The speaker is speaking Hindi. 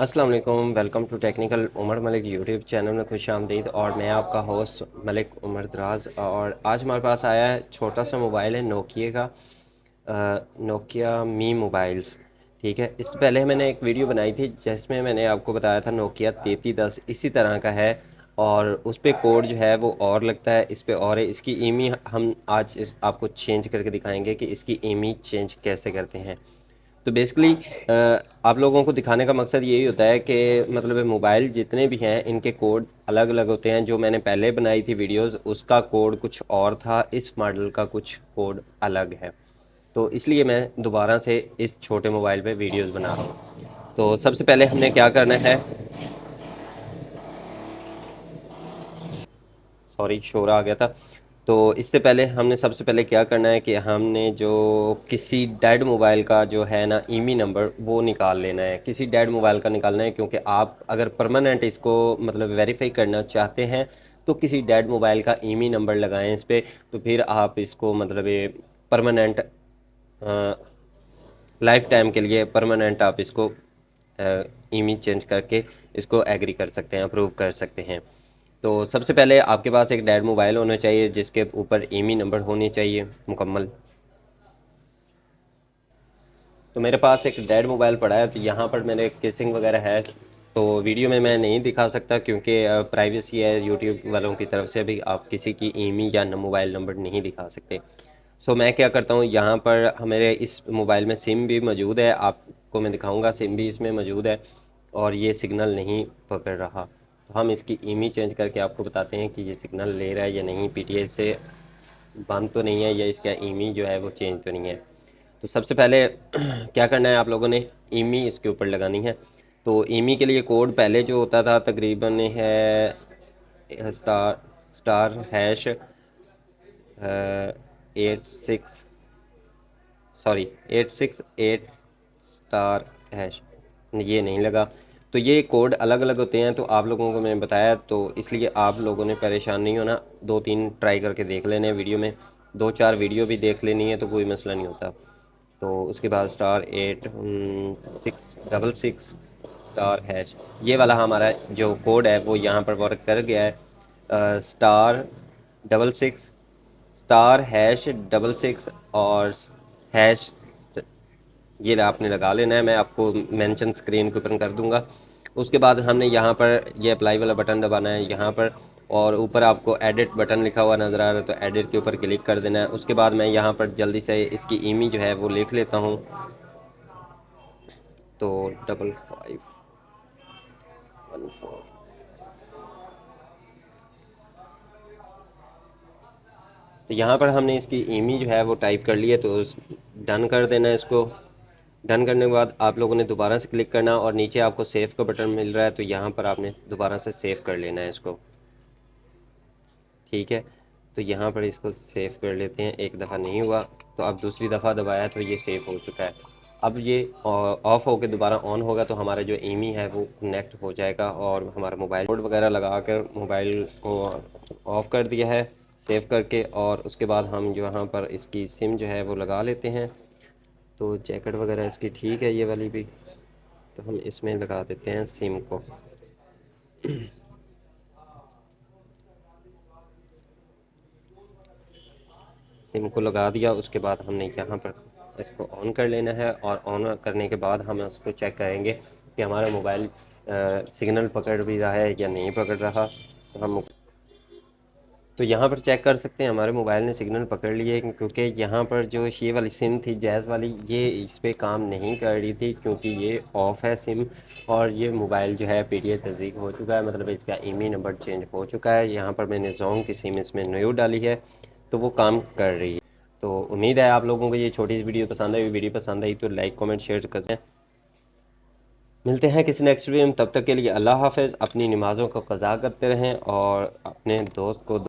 अस्सलाम वालेकुम, welcome to technical Umar Malik YouTube channel में खुश आमदीद। और मैं आपका होस्ट मलिक उमर दराज। और आज हमारे पास आया है छोटा सा मोबाइल है नोकिया का, नोकिया मी मोबाइल्स। ठीक है, इससे पहले मैंने एक वीडियो बनाई थी जिसमें मैंने आपको बताया था नोकिया 3310 इसी तरह का है, और उस पर कोड जो है वो और लगता है, इस पे और है। इसकी ईमी हम आज आपको चेंज करके दिखाएंगे कि इसकी ईमी चेंज कैसे करते हैं। तो बेसिकली आप लोगों को दिखाने का मकसद यही होता है कि मतलब मोबाइल जितने भी हैं इनके कोड अलग अलग होते हैं। जो मैंने पहले बनाई थी वीडियोस उसका कोड कुछ और था, इस मॉडल का कुछ कोड अलग है। तो इसलिए मैं दोबारा से इस छोटे मोबाइल पे वीडियोस बना रहा हूँ। तो सबसे पहले हमने क्या करना है, सॉरी शोर आ गया था। तो इससे पहले हमने सबसे पहले क्या करना है कि हमने जो किसी डेड मोबाइल का जो है ना ईमी नंबर वो निकाल लेना है, किसी डेड मोबाइल का निकालना है। क्योंकि आप अगर परमानेंट इसको मतलब वेरीफाई करना चाहते हैं तो किसी डेड मोबाइल का ईमी नंबर लगाएं इस पर। तो फिर आप इसको मतलब ये परमानेंट लाइफ टाइम के लिए परमानेंट आप इसको ईमेज चेंज करके इसको एग्री कर सकते हैं, अप्रूव कर सकते हैं। तो सबसे पहले आपके पास एक डेड मोबाइल होना चाहिए जिसके ऊपर ईमी नंबर होने चाहिए मुकम्मल। तो मेरे पास एक डेड मोबाइल पड़ा है, तो यहाँ पर मेरे केसिंग वगैरह है। तो वीडियो में मैं नहीं दिखा सकता क्योंकि प्राइवेसी है, यूट्यूब वालों की तरफ से भी आप किसी की ईमी या मोबाइल नंबर नहीं दिखा सकते। सो मैं क्या करता हूँ, यहाँ पर मेरे इस मोबाइल में सिम भी मौजूद है, आपको मैं दिखाऊंगा सिम भी इसमें मौजूद है। और ये सिग्नल नहीं पकड़ रहा, तो हम इसकी ईमी चेंज करके आपको बताते हैं कि ये सिग्नल ले रहा है या नहीं, पीटीए से बंद तो नहीं है, या इसका ईमी जो है वो चेंज तो नहीं है। तो सबसे पहले क्या करना है, आप लोगों ने ईमी इसके ऊपर लगानी है। तो ईमी के लिए कोड पहले जो होता था तकरीबन है star star hash 86, sorry 868 star hash, ये नहीं लगा। तो ये कोड अलग अलग होते हैं, तो आप लोगों को मैंने बताया, तो इसलिए आप लोगों ने परेशान नहीं होना। दो तीन ट्राई करके देख लेने हैं वीडियो में, दो चार वीडियो भी देख लेनी है तो कोई मसला नहीं होता। तो उसके बाद स्टार 8666 स्टार हैश, ये वाला हमारा जो कोड है वो यहाँ पर वर्क कर गया है। स्टार 66 स्टार हैश 66 और हैश, ये आपने लगा लेना है। मैं आपको मेंशन स्क्रीन के ऊपर कर दूंगा। उसके बाद हमने यहाँ पर ये अप्लाई वाला बटन दबाना है यहाँ पर, और ऊपर आपको एडिट बटन लिखा हुआ नज़र आ रहा है, तो एडिट के ऊपर क्लिक कर देना है। उसके बाद मैं यहाँ पर जल्दी से इसकी ईमी जो है वो लिख लेता हूँ। तो 5514। तो यहाँ पर हमने इसकी ईमी जो है वो टाइप कर ली है, तो डन कर देना है इसको। डन करने के बाद आप लोगों ने दोबारा से क्लिक करना, और नीचे आपको सेव का बटन मिल रहा है, तो यहाँ पर आपने दोबारा से सेव कर लेना है इसको। ठीक है, तो यहाँ पर इसको सेव कर लेते हैं। एक दफ़ा नहीं हुआ तो अब दूसरी दफ़ा दबाया तो ये सेव हो चुका है। अब ये ऑफ़ होकर दोबारा ऑन होगा तो हमारा जो ईमी है वो कनेक्ट हो जाएगा, और हमारा मोबाइल कोड वगैरह लगा कर मोबाइल को ऑफ़ कर दिया है सेव करके। और उसके बाद हम जो यहाँ पर इसकी सिम जो है वो लगा लेते हैं। तो जैकेट वगैरह इसकी ठीक है ये वाली भी, तो हम इसमें लगा देते हैं सिम को। सिम को लगा दिया, उसके बाद हमने यहाँ पर इसको ऑन कर लेना है, और ऑन करने के बाद हम उसको चेक करेंगे कि हमारा मोबाइल सिग्नल पकड़ भी रहा है या नहीं पकड़ रहा। तो हम तो यहाँ पर चेक कर सकते हैं हमारे मोबाइल ने सिग्नल पकड़ लिए, क्योंकि यहाँ पर जो ये वाली सिम थी जैज़ वाली, ये इस पे काम नहीं कर रही थी क्योंकि ये ऑफ़ है सिम। और ये मोबाइल जो है पीटीए तस्दीक हो चुका है, मतलब इसका ईमी नंबर चेंज हो चुका है। यहाँ पर मैंने जोंग की सिम इसमें न्यू डाली है, तो वो काम कर रही है। तो उम्मीद है आप लोगों को ये छोटी सी वीडियो पसंद आई। वीडियो पसंद आई तो लाइक कमेंट शेयर करते हैं। मिलते हैं किसी नेक्स्ट वीडियो में, तब तक के लिए अल्लाह हाफ़िज़। अपनी नमाज़ों को क़ज़ा करते रहें और अपने दोस्त को